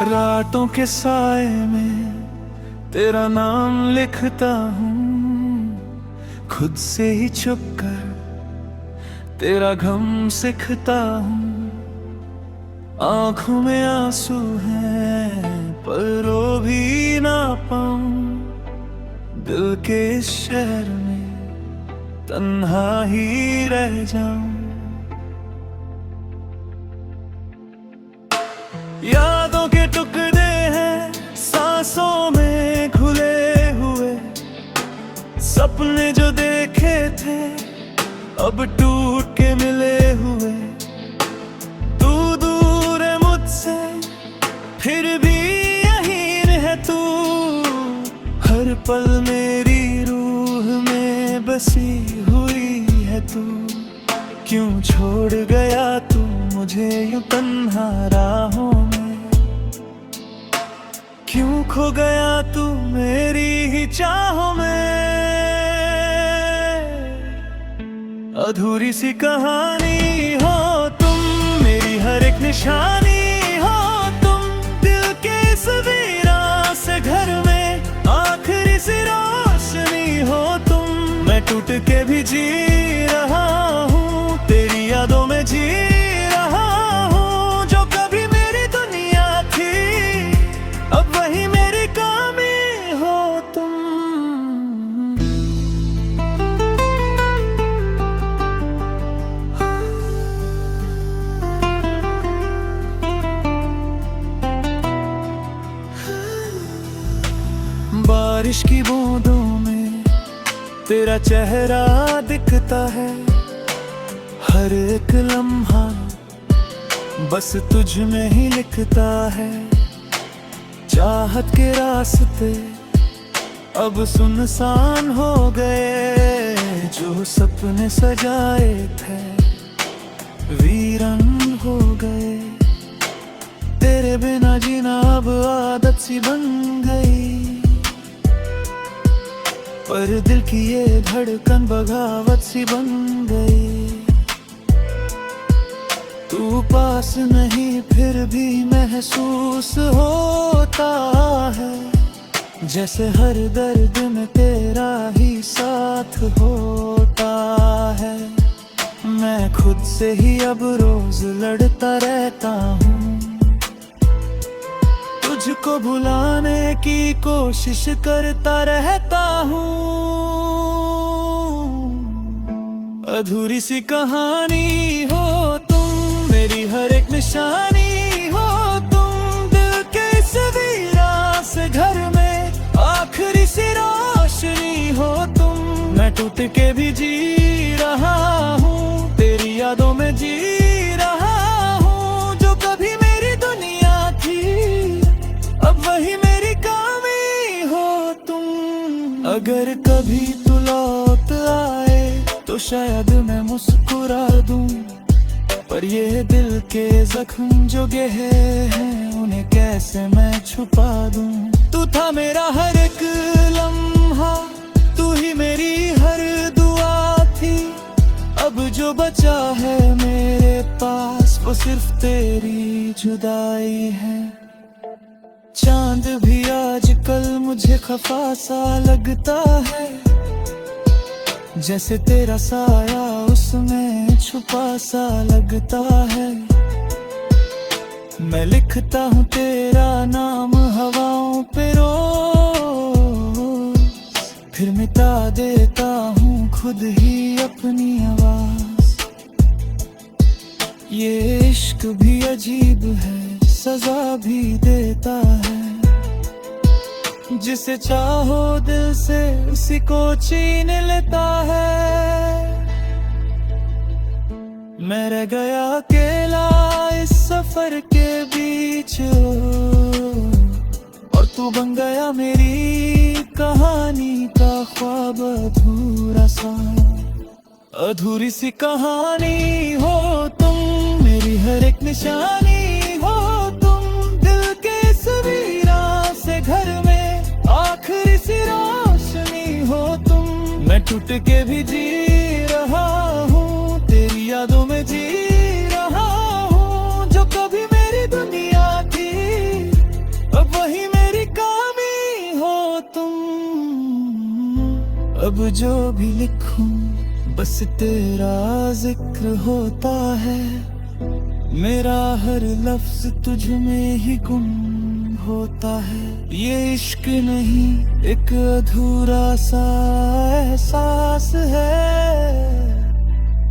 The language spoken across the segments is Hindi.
रातों के साए में तेरा नाम लिखता हूँ, खुद से ही छुप कर तेरा गम सिखता हूँ। आंखों में आंसू हैं पर रो भी ना पाऊं, दिल के इस शहर में तन्हा ही रह जाऊं। यादों के टुकड़े हैं सांसों में घुले हुए, सपने जो देखे थे अब टूट के मिले हुए। तू दूर है मुझसे फिर भी यहीं है तू, हर पल मेरी रूह में बसी हुई है तू। क्यों छोड़ गया तू मुझे यूं तन्हा राहों में, क्यों खो गया तू मेरी ही चाहों में। अधूरी सी कहानी हो तुम, मेरी हर एक निशानी हो तुम, दिल के इस वीरान से घर में आखिरी सी रोशनी हो तुम। मैं टूट के भी जी रहा हूँ, तेरी यादों में जी रहा हूँ। जो कभी मेरी दुनिया थी अब वही मेरी कमी हो तुम। बारिश की बूंदों में तेरा चेहरा दिखता है, हर एक लम्हा बस तुझ में ही लिखता है। चाहत के रास्ते अब सुनसान हो गए, जो सपने सजाए थे वीरान हो गए। तेरे बिना जीना अब आदत सी बन गई, पर दिल की ये धड़कन बगावत सी बन गई। तू पास नहीं फिर भी महसूस होता है, जैसे हर दर्द में तेरा ही साथ होता है। मैं खुद से ही अब रोज लड़ता रहता हूँ, तुझको भुलाने की कोशिश करता रहता हूँ। अधूरी सी कहानी हो तुम, मेरी हर एक निशानी हो तुम, दिल के इस वीरान से घर में आखिरी सी रोशनी हो तुम। मैं टूट के भी जी रहा हूँ, तेरी यादों में जी रहा हूँ। जो कभी मेरी दुनिया थी अब वही मेरी कमी हो तुम। अगर कभी तू लौट आए तो शायद मैं मुस्कुरा दूं, पर ये दिल के जख्म जो गहरे हैं उन्हें कैसे मैं छुपा दूं। तू था मेरा हर एक लम्हा, तू ही मेरी हर दुआ थी। अब जो बचा है मेरे पास वो सिर्फ तेरी जुदाई है। चांद भी आजकल मुझे खफा सा लगता है, जैसे तेरा साया उसमें छुपा सा लगता है। मैं लिखता हूँ तेरा नाम हवाओं पे रोज, फिर मिटा देता हूँ खुद ही अपनी आवाज। ये इश्क भी अजीब है, सजा भी देता है। जिसे चाहो दिल से उसी को छीन लेता है। मैं रह गया अकेला इस सफर के बीच, और तू बन गया मेरी कहानी का ख्वाब अधूरा सा। अधूरी सी कहानी हो तुम, मेरी हर एक निशानी हो तुम, दिल के इस वीरान से घर में आखिरी सी रोशनी हो तुम। मैं टूट के भी जी रहा हूँ, तेरी यादों में जी रहा हूँ। जो कभी मेरी दुनिया थी अब जो भी लिखूं बस तेरा जिक्र होता है। मेरा हर लफ्ज तुझ में ही गुम होता है। ये इश्क नहीं एक अधूरा सा एहसास है।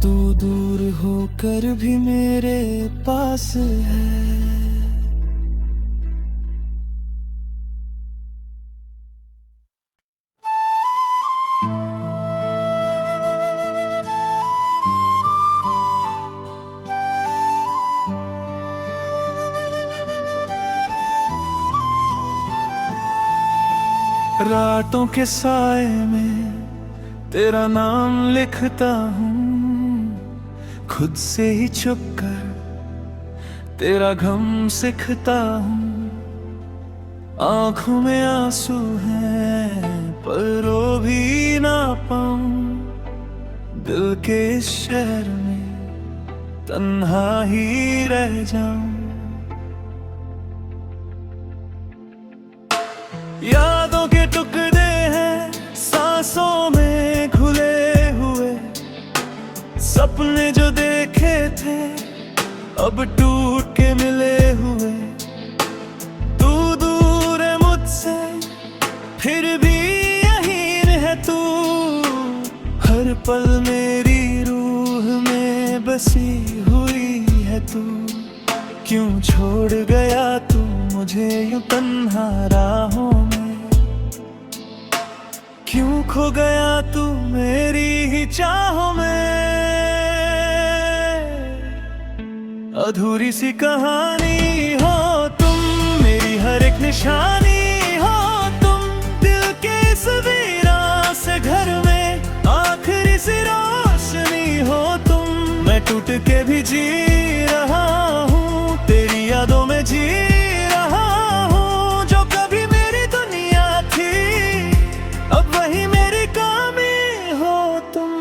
तू दूर होकर भी मेरे पास है। रातों के साए में तेरा नाम लिखता हूँ। खुद से ही छुप कर तेरा गम सिखता हूँ। आंखों में आंसू हैं पर रो भी ना पाऊं। दिल के इस शहर में तन्हा ही रह जाऊं। यादों के टुकड़े हैं सांसों में घुले हुए। सपने जो देखे थे अब टूट के मिले हुए। तू दूर है मुझसे फिर भी यहीं है तू। हर पल मेरी रूह में बसी हुई है तू। क्यों छोड़ गया तू मुझे यूं तन्हा राहों में। क्यों खो गया तू मेरी ही चाहों में। अधूरी सी कहानी हो तुम, मेरी हर एक निशानी हो तुम। दिल के इस वीरान से घर में आखिरी सी रोशनी हो तुम। मैं टूट के भी जी रहा हूँ, तेरी यादों में जी रहा हूँ। जो कभी मेरी दुनिया थी अब वही मेरी कमी हो तुम।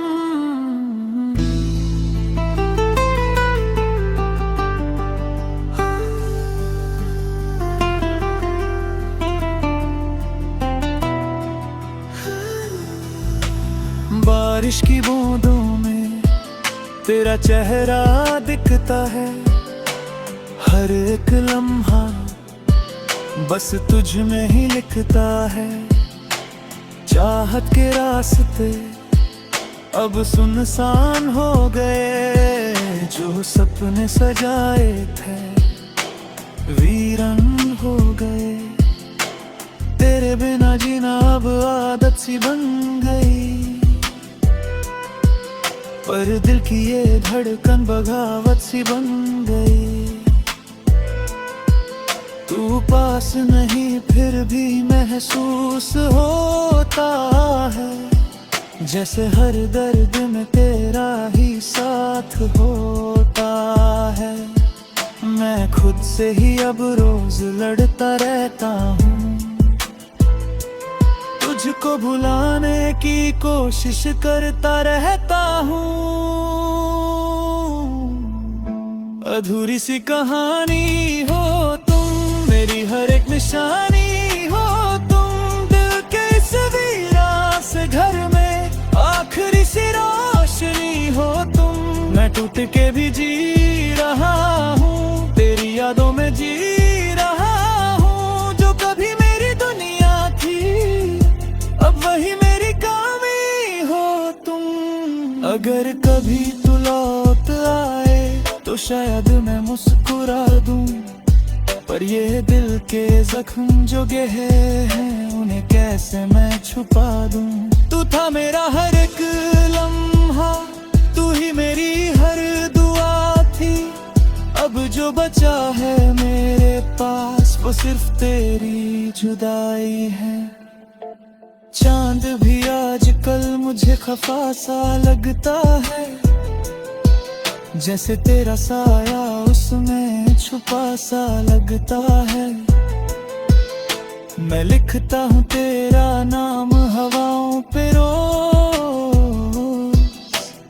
बारिश की बूंदों में तेरा चेहरा दिखता है। हर एक लम्हा बस तुझ में ही लिखता है। चाहत के रास्ते अब सुनसान हो गए। जो सपने सजाए थे वीरन हो गए। तेरे बिना जीना अब आदत सी बन गई। पर दिल की ये धड़कन बगावत सी बन गई। तू पास नहीं फिर भी महसूस होता है। जैसे हर दर्द में तेरा ही साथ होता है। मैं खुद से ही अब रोज लड़ता रहता हूँ। तुझको भुलाने की कोशिश करता रहता हूँ। अधूरी सी कहानी हो तुम, मेरी हर एक निशानी हो तुम। दिल के इस वीरान से घर में आखिरी सी रोशनी हो तुम। मैं टूट के भी जी रहा हूँ, तेरी यादों में जी रहा हूँ। जो कभी मेरी दुनिया थी अब वही मेरी कमी हो तुम। अगर कभी तू लौट आए तो शायद मैं मुस्कुरा दूं। पर ये दिल के जख्म जो गहरे हैं उन्हें कैसे मैं छुपा दूं। तू था मेरा हर एक लम्हा, तू ही मेरी हर दुआ थी। अब जो बचा है मेरे पास वो सिर्फ तेरी जुदाई है। चांद भी आजकल मुझे खफा सा लगता है। जैसे तेरा साया उसमें छुपा सा लगता है। मैं लिखता हूँ तेरा नाम हवाओं पे रोज।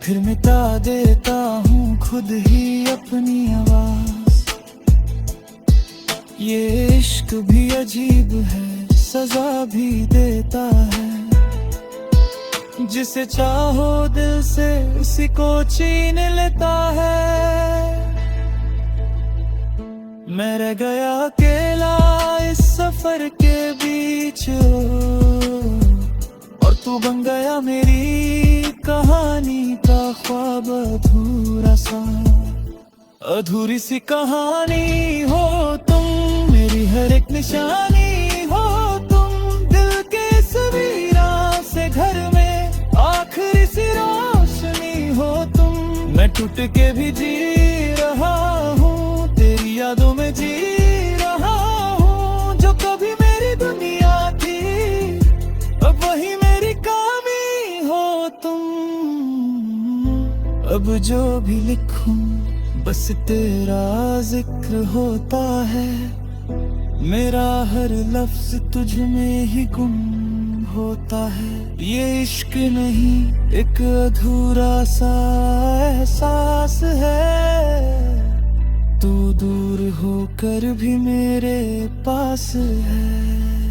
फिर मिटा देता हूँ खुद ही अपनी आवाज। ये इश्क भी अजीब है, सजा भी देता है। जिसे चाहो दिल से उसी को छीन लेता है। मैं रह गया अकेला इस सफर के बीच, और तू बन गया मेरी कहानी का ख्वाब अधूरा सा। अधूरी सी कहानी हो तुम, मेरी हर एक निशानी हो तुम, दिल के सवीरा से घर में आखिरी सी रोशनी हो तुम। मैं टूट के भी जी रहा हूँ, तेरी यादों में जी रहा हूँ। जो कभी मेरी दुनिया थी अब वही मेरी कमी हो तुम। अब जो भी लिखूं बस तेरा जिक्र होता है, मेरा हर लफ्ज तुझ में ही गुम होता है। ये इश्क नहीं एक अधूरा सा एहसास है, तू दूर होकर भी मेरे पास है।